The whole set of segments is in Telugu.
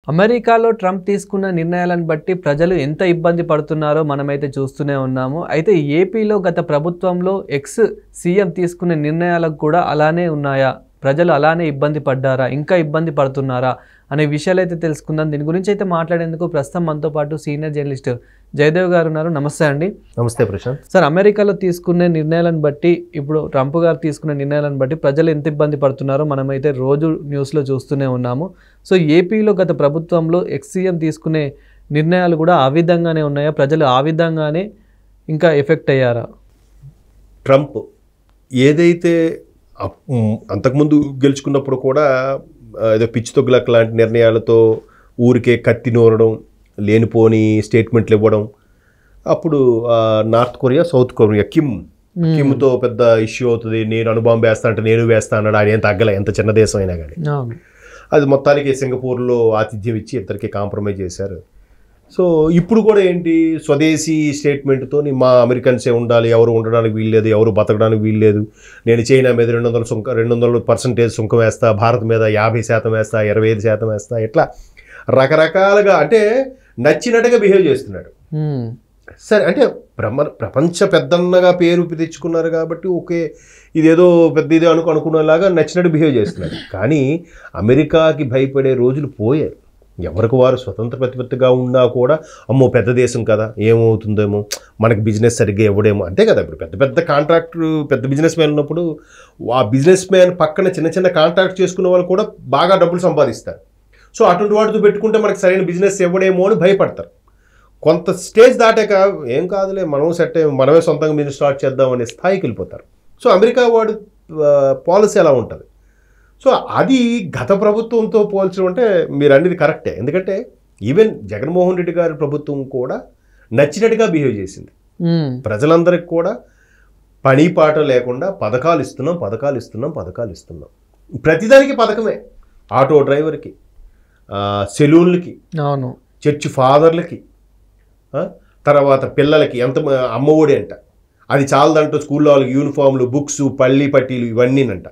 అమెరికాలో ట్రంప్ తీసుకున్న నిర్ణయాలను బట్టి ప్రజలు ఎంత ఇబ్బంది పడుతున్నారో మనమైతే చూస్తూనే ఉన్నాము. అయితే ఏపీలో గత ప్రభుత్వంలో ఎక్స్ సీఎం తీసుకున్న నిర్ణయాలకు కూడా అలానే ఉన్నాయా? ప్రజలు అలానే ఇబ్బంది పడ్డారా? ఇంకా ఇబ్బంది పడుతున్నారా? అనే విషయాలు అయితే తెలుసుకుందాం. దీని గురించి అయితే మాట్లాడేందుకు ప్రస్తుతం మనతో పాటు సీనియర్ జర్నలిస్ట్ జయదేవ్ గారు ఉన్నారు. నమస్తే అండి. నమస్తే ప్రశాంత్. సార్, అమెరికాలో తీసుకునే నిర్ణయాలను బట్టి, ఇప్పుడు ట్రంప్ గారు తీసుకునే నిర్ణయాలను బట్టి ప్రజలు ఎంత ఇబ్బంది పడుతున్నారో మనమైతే రోజు న్యూస్లో చూస్తూనే ఉన్నాము. సో ఏపీలో గత ప్రభుత్వంలో ఎక్స్ సీఎం తీసుకునే నిర్ణయాలు కూడా ఆ విధంగానే ఉన్నాయా? ప్రజలు ఆ విధంగానే ఇంకా ఎఫెక్ట్ అయ్యారా? ట్రంప్ ఏదైతే అంతకుముందు గెలుచుకున్నప్పుడు కూడా ఏదో పిచ్చి తొగ్గులక్ లాంటి నిర్ణయాలతో ఊరికే కత్తి నూరడం, లేనిపోని స్టేట్మెంట్లు ఇవ్వడం, అప్పుడు నార్త్ కొరియా, సౌత్ కొరియా కిమ్తో పెద్ద ఇష్యూ అవుతుంది. నేను అణుబాంబు వేస్తా అంటే నేను వేస్తా అన్నాడు. ఆయన ఏం తగ్గలే, ఎంత చిన్న దేశం అయినా కానీ. అది మొత్తానికి సింగపూర్లో ఆతిథ్యం ఇచ్చి ఇద్దరికి కాంప్రమైజ్ చేశారు. సో ఇప్పుడు కూడా ఏంటి, స్వదేశీ స్టేట్మెంట్తో మా అమెరికన్సే ఉండాలి, ఎవరు ఉండడానికి వీల్లేదు, ఎవరు బతకడానికి వీల్లేదు, నేను చైనా మీద 200% సుంకం వేస్తా, భారత్ మీద 50% వేస్తా, 25% వేస్తా, ఇట్లా రకరకాలుగా అంటే నచ్చినట్టుగా బిహేవ్ చేస్తున్నాడు. సరే, అంటే ప్రపంచ పెద్దన్నగా పేరు తెచ్చుకున్నారు కాబట్టి ఓకే, ఇదేదో పెద్ద ఇదే అనుకునేలాగా నచ్చినట్టు బిహేవ్ చేస్తున్నాడు. కానీ అమెరికాకి భయపడే రోజులు పోయాయి. ఎవరికి వారు స్వతంత్ర ప్రతిపత్తిగా ఉన్నా కూడా అమ్మో పెద్ద దేశం కదా, ఏమవుతుందేమో, మనకి బిజినెస్ సరిగ్గా ఇవ్వడేమో, అంతే కదా. ఇప్పుడు పెద్ద పెద్ద కాంట్రాక్టర్, పెద్ద బిజినెస్ మ్యాన్ ఉన్నప్పుడు ఆ బిజినెస్ మ్యాన్ పక్కన చిన్న చిన్న కాంట్రాక్ట్ చేసుకునే వాళ్ళు కూడా బాగా డబ్బులు సంపాదిస్తారు. సో అటువంటి వాటితో పెట్టుకుంటే మనకి సరైన బిజినెస్ ఇవ్వడేమో అని భయపడతారు. కొంత స్టేజ్ దాటాక ఏం కాదులే, మనం సెట్ అయ్యి మనమే సొంతంగా బిజినెస్ స్టార్ట్ చేద్దాం అనే స్థాయికి వెళ్ళిపోతారు. సో అమెరికా వాడు పాలసీ ఎలా ఉంటుంది. సో అది గత ప్రభుత్వంతో పోల్చడం అంటే మీరు అనేది కరెక్టే. ఎందుకంటే ఈవెన్ జగన్మోహన్ రెడ్డి గారి ప్రభుత్వం కూడా నచ్చినట్టుగా బిహేవ్ చేసింది. ప్రజలందరికీ కూడా పని పాట లేకుండా పథకాలు ఇస్తున్నాం. ప్రతిదానికి పథకమే. ఆటో డ్రైవర్కి, సెలూన్లకి, అవును, చర్చ్ ఫాదర్లకి, తర్వాత పిల్లలకి ఎంత అమ్మఒడి అంట, అది చాలదంట. స్కూల్లో వాళ్ళకి యూనిఫామ్లు, బుక్స్, పల్లి పట్టీలు ఇవన్నీనంట.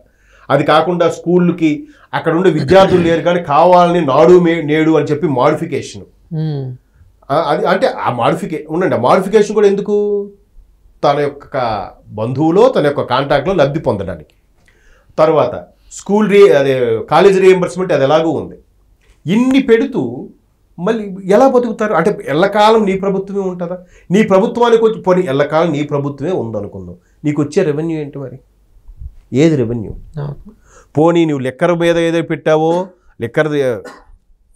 అది కాకుండా స్కూళ్ళకి అక్కడ ఉండే విద్యార్థులు లేరు కానీ కావాలని నాడు నేడు అని చెప్పి మాడిఫికేషన్. అది అంటే ఆ మాడిఫికేషన్ కూడా ఎందుకు, తన యొక్క బంధువులో తన యొక్క కాంటాక్ట్లో లబ్ధి పొందడానికి. తర్వాత కాలేజ్ రీఎంబర్స్మెంట్ అది ఎలాగూ ఉంది. ఇన్ని పెడుతూ మళ్ళీ ఎలా బతుకుతారు? అంటే ఎల్లకాలం నీ ప్రభుత్వమే ఉంటుందా? నీ ప్రభుత్వానికి వచ్చి పోనీ ఎల్లకాలం నీ ప్రభుత్వమే ఉందనుకుందాం, నీకు వచ్చే రెవెన్యూ ఏంటి మరి? ఏది రెవెన్యూ? పోనీ నువ్వు లెక్కర్ మీద ఏదో పెట్టావో, లెక్కర్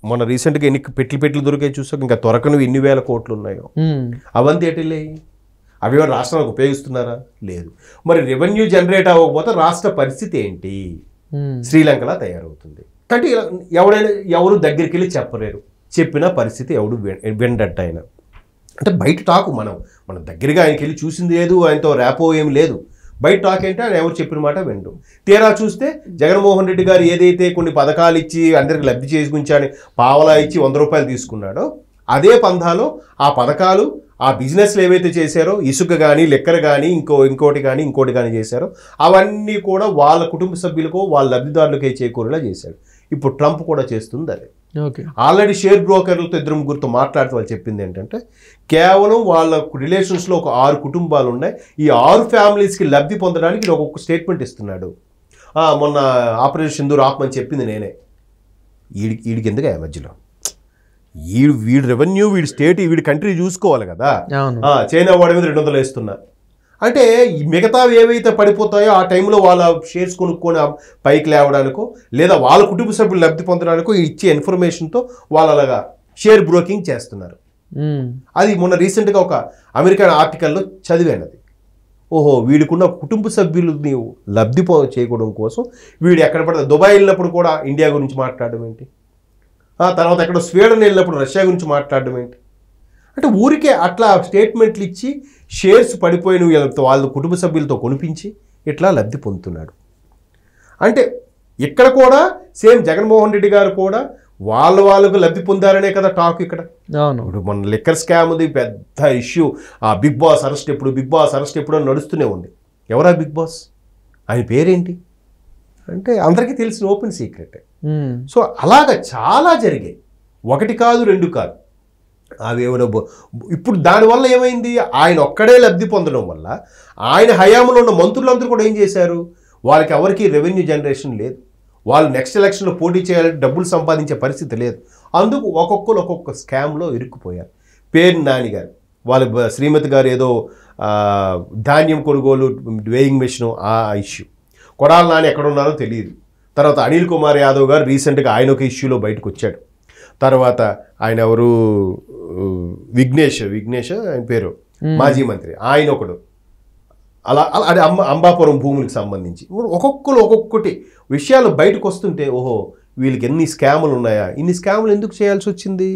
మొన్న రీసెంట్గా ఎన్ని పెట్లు దొరికాయి చూసాక, ఇంకా దొరకనివి ఎన్ని వేల కోట్లు ఉన్నాయో అవంతా ఎటులే. అవి రాష్ట్రానికి ఉపయోగిస్తున్నారా? లేదు. మరి రెవెన్యూ జనరేట్ అవ్వకపోతే రాష్ట్ర పరిస్థితి ఏంటి? శ్రీలంకలా తయారవుతుంది. అంటే ఎవరు దగ్గరికి వెళ్ళి చెప్పలేరు, చెప్పిన పరిస్థితి ఎవడు విండట్ ఆయన. అంటే బయట టాకు మన దగ్గరగా ఆయనకి వెళ్ళి చూసింది లేదు, ఆయనతో ర్యాపో ఏం లేదు. బయట టాక్ ఏంటి, ఆయన ఎవరు చెప్పిన మాట విండు. తీరా చూస్తే జగన్మోహన్ రెడ్డి గారు ఏదైతే కొన్ని పథకాలు ఇచ్చి అందరికి లబ్ధి చేసుకుంటాని పావలా ఇచ్చి 100 రూపాయలు తీసుకున్నాడో, అదే పంధాలో ఆ పథకాలు, ఆ బిజినెస్లు ఏవైతే చేశారో, ఇసుక కానీ, లెక్కర్ కానీ, ఇంకోటి కానీ చేశారో, అవన్నీ కూడా వాళ్ళ కుటుంబ సభ్యులకు, వాళ్ళ లబ్ధిదారులకే చేకూరేలా చేశాడు. ఇప్పుడు ట్రంప్ కూడా చేస్తుంది అదే. ఆల్రెడీ షేర్ బ్రోకర్లతో 2-3 మాట్లాడితే వాళ్ళు చెప్పింది ఏంటంటే, కేవలం వాళ్ళ రిలేషన్స్లో ఒక 6 కుటుంబాలు ఉన్నాయి, ఈ 6 ఫ్యామిలీస్కి లబ్ధి పొందడానికి ఒక్కొక్క స్టేట్మెంట్ ఇస్తున్నాడు. మొన్న ఆపరేషన్ సింధూర్ ఆపమని చెప్పింది నేనే. వీడికి ఎందుకు ఆ మధ్యలో? వీడి రెవెన్యూ, వీడి స్టేట్, వీడి కంట్రీ చూసుకోవాలి కదా. చైనా వాడి మీద 200 వేస్తున్నా అంటే మిగతావి ఏవైతే పడిపోతాయో ఆ టైంలో వాళ్ళ షేర్స్ కొనుక్కొని పైకి లేవడానికో, లేదా వాళ్ళ కుటుంబ సభ్యులు లబ్ధి పొందడానికో ఇచ్చే ఇన్ఫర్మేషన్తో వాళ్ళు అలాగా షేర్ బ్రోకింగ్ చేస్తున్నారు. అది మొన్న రీసెంట్గా ఒక అమెరికన్ ఆర్టికల్లో చదివాను. అది ఓహో, వీడికున్న కుటుంబ సభ్యులని లబ్ధి చేయడం కోసం వీడు ఎక్కడ పడితే దుబాయ్ వెళ్ళినప్పుడు కూడా ఇండియా గురించి మాట్లాడడం ఏంటి, తర్వాత ఎక్కడ స్వీడన్ వెళ్ళినప్పుడు రష్యా గురించి మాట్లాడడం ఏంటి. అంటే ఊరికే అట్లా స్టేట్మెంట్లు ఇచ్చి షేర్స్ పడిపోయిన వాళ్ళ కుటుంబ సభ్యులతో కొనిపించి ఇట్లా లబ్ధి పొందుతున్నాడు. అంటే ఇక్కడ కూడా సేమ్ జగన్మోహన్ రెడ్డి గారు కూడా వాళ్ళకు లబ్ధి పొందారనే కదా టాక్ ఇక్కడ. ఇప్పుడు మన లిక్కర్ స్కామ్ ఉంది, పెద్ద ఇష్యూ. బిగ్ బాస్ అరెస్ట్ ఎప్పుడు అని నడుస్తూనే ఉంది. ఎవరా బిగ్ బాస్? ఆయన పేరేంటి అంటే అందరికీ తెలిసిన ఓపెన్ సీక్రెట్. సో అలాగా చాలా జరిగాయి. ఒకటి కాదు, రెండు కాదు. అవేమైనా ఇప్పుడు దానివల్ల ఏమైంది, ఆయన ఒక్కడే లబ్ధి పొందడం వల్ల ఆయన హయాంలో ఉన్న మంత్రులందరూ కూడా ఏం చేశారు, వాళ్ళకి ఎవరికి రెవెన్యూ జనరేషన్ లేదు, వాళ్ళు నెక్స్ట్ ఎలక్షన్లో పోటీ చేయాలంటే డబ్బులు సంపాదించే పరిస్థితి లేదు. అందుకు ఒక్కొక్కరు ఒక్కొక్క స్కామ్లో ఇరుక్కుపోయారు. పేరు నాని గారు, వాళ్ళ శ్రీమతి గారు ఏదో ధాన్యం కొనుగోలు వేయింగ్ మెషిన్ ఆ ఇష్యూ, కొడాల నాని ఎక్కడ ఉన్నారో తెలియదు. తర్వాత అనిల్ కుమార్ యాదవ్ గారు రీసెంట్గా ఆయన ఒక ఇష్యూలో బయటకు వచ్చాడు. తర్వాత ఆయన ఎవరు, విఘ్నేష్ ఆయన పేరు, మాజీ మంత్రి, ఆయన ఒకడు. అలా అది అంబాపురం భూములకు సంబంధించి ఒక్కొక్కరు ఒక్కొక్కటి విషయాలు బయటకు వస్తుంటే, ఓహో వీళ్ళకి ఎన్ని స్కాములు ఉన్నాయా, ఇన్ని స్కాములు ఎందుకు చేయాల్సి వచ్చింది?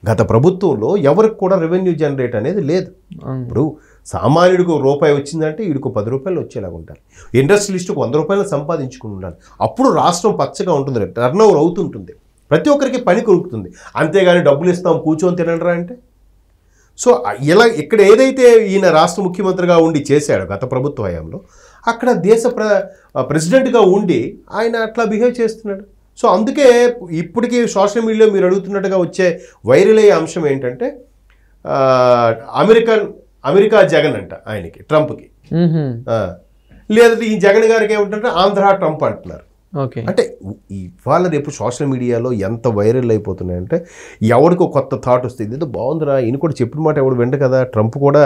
గత ప్రభుత్వంలో ఎవరికి కూడా రెవెన్యూ జనరేట్ అనేది లేదు. ఇప్పుడు సామాన్యుడికి ₹1 వచ్చిందంటే వీడికి ₹10 వచ్చేలాగా ఉంటారు. ఇండస్ట్రియలిస్టుకు ₹100 సంపాదించుకుని ఉండాలి. అప్పుడు రాష్ట్రం పచ్చగా ఉంటుంది, టర్న్ ఓవర్ అవుతుంటుంది, ప్రతి ఒక్కరికి పని కొరుకుతుంది. అంతేగాని డబ్బులు ఇస్తాం కూర్చొని తినండిరా అంటే. సో ఇలా ఇక్కడ ఏదైతే ఈయన రాష్ట్ర ముఖ్యమంత్రిగా ఉండి చేశాడో గత ప్రభుత్వ హయాంలో, అక్కడ దేశ ప్రెసిడెంట్గా ఉండి ఆయన అట్లా బిహేవ్ చేస్తున్నాడు. సో అందుకే ఇప్పటికీ సోషల్ మీడియాలో మీరు అడుగుతున్నట్టుగా వచ్చే వైరల్ అయ్యే అంశం ఏంటంటే, అమెరికా జగన్ అంట ఆయనకి, ట్రంప్కి. లేదంటే ఈ జగన్ గారికి ఏమిటంటే ఆంధ్ర ట్రంప్ అంటున్నారు. అంటే ఇవాళ రేపు సోషల్ మీడియాలో ఎంత వైరల్ అయిపోతున్నాయంటే, ఎవరికో కొత్త థాట్ వస్తుంది, ఏదో బాగుందిరా, ఈయన కూడా చెప్పిన మాట ఎవడు వెండు కదా, ట్రంప్ కూడా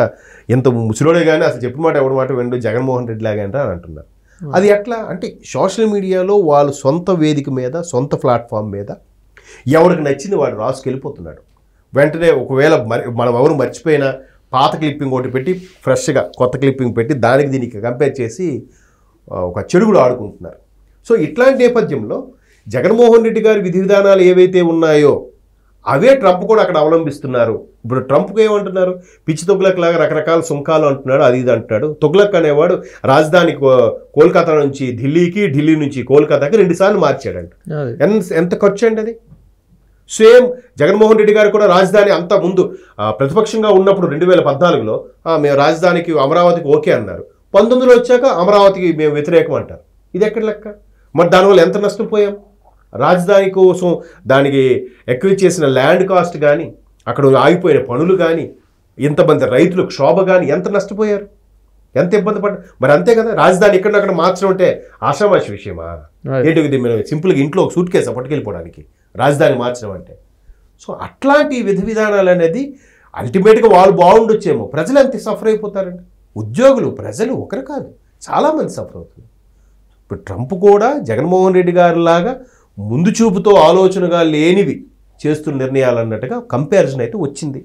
ఎంత ముసలోడే కానీ అసలు చెప్పిన మాట ఎవడి మాట వెండు, జగన్మోహన్ రెడ్డి లాగా అంటారు అని అంటున్నారు. అది ఎట్లా అంటే, సోషల్ మీడియాలో వాళ్ళు సొంత వేదిక మీద, సొంత ప్లాట్ఫామ్ మీద ఎవరికి నచ్చింది వాడు రాసుకెళ్ళిపోతున్నాడు. వెంటనే ఒకవేళ మనం ఎవరు మర్చిపోయినా పాత క్లిప్పింగ్ ఒకటి పెట్టి ఫ్రెష్గా కొత్త క్లిప్పింగ్ పెట్టి దానికి దీనికి కంపేర్ చేసి ఒక చెడుగుడు ఆడుకుంటున్నారు. సో ఇట్లాంటి నేపథ్యంలో జగన్మోహన్ రెడ్డి గారి విధి విధానాలు ఏవైతే ఉన్నాయో అవే ట్రంప్ కూడా అక్కడ అవలంబిస్తున్నారు. ఇప్పుడు ట్రంప్కి ఏమంటున్నారు, పిచ్చి తొగ్లక్ లాగా రకరకాల సుంకాలు అంటున్నాడు, అది ఇది అంటున్నాడు. తొగ్లక్ అనేవాడు రాజధాని కోల్కతా నుంచి ఢిల్లీకి, ఢిల్లీ నుంచి కోల్కతాకి 2 సార్లు మార్చాడంట. ఎంత ఖర్చు అండి అది? సేమ్ జగన్మోహన్ రెడ్డి గారు కూడా రాజధాని అంతా ముందు ప్రతిపక్షంగా ఉన్నప్పుడు 2014లో మేము రాజధానికి అమరావతికి ఓకే అన్నారు. 19లో వచ్చాక అమరావతికి మేము వ్యతిరేకం అంటారు. ఇది ఎక్కడ లెక్క? మరి దానివల్ల ఎంత నష్టపోయాం? రాజధాని కోసం దానికి ఎక్విజ్ చేసిన ల్యాండ్ కాస్ట్ కానీ, అక్కడ ఆగిపోయిన పనులు కానీ, ఇంతమంది రైతులు క్షోభ కానీ ఎంత నష్టపోయారు, ఎంత ఇబ్బంది పడ్డారు. మరి అంతే కదా, రాజధాని ఎక్కడక్కడ మార్చడం అంటే ఆషామాషి విషయమా? ఏంటి మేము సింపుల్గా ఇంట్లో ఒక సూట్ కేసు పట్టుకెళ్ళిపోవడానికి రాజధాని మార్చడం అంటే? సో అట్లాంటి విధి విధానాలు అనేది అల్టిమేట్గా వాళ్ళు బాగుండొచ్చేమో, ప్రజలు ఎంత సఫర్ అయిపోతారండి. ఉద్యోగులు, ప్రజలు ఒకరు కాదు చాలామంది సఫర్ అవుతుంది. ఇప్పుడు ట్రంప్ కూడా జగన్మోహన్ రెడ్డి గారిలాగా ముందు చూపుతో ఆలోచనగా లేనివి చేస్తున్న నిర్ణయాలు అన్నట్టుగా కంపారిజన్ అయితే వచ్చింది.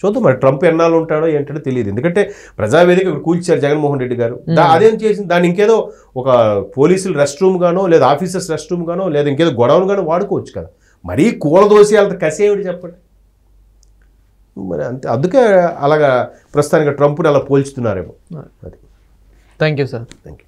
చూద్దాం మరి ట్రంప్ ఎన్నాళ్ళు ఉంటాడో ఏంటో తెలియదు. ఎందుకంటే ప్రజావేదిక ఇక్కడ కూల్చారు జగన్మోహన్ రెడ్డి గారు. అదేం చేసింది, దాన్ని ఇంకేదో ఒక పోలీసులు రెస్ట్ రూమ్ గానో, లేదా ఆఫీసర్స్ రెస్ట్ రూమ్ గానో, లేదా ఇంకేదో గొడవను గానో వాడుకోవచ్చు కదా. మరీ కూలదోసి అంత కసేమిటి చెప్పండి. మరి అంతే, అందుకే అలాగా ప్రస్తుతానికి ట్రంప్ని అలా పోల్చుతున్నారేమో. అది. Thank you sir. Thank you.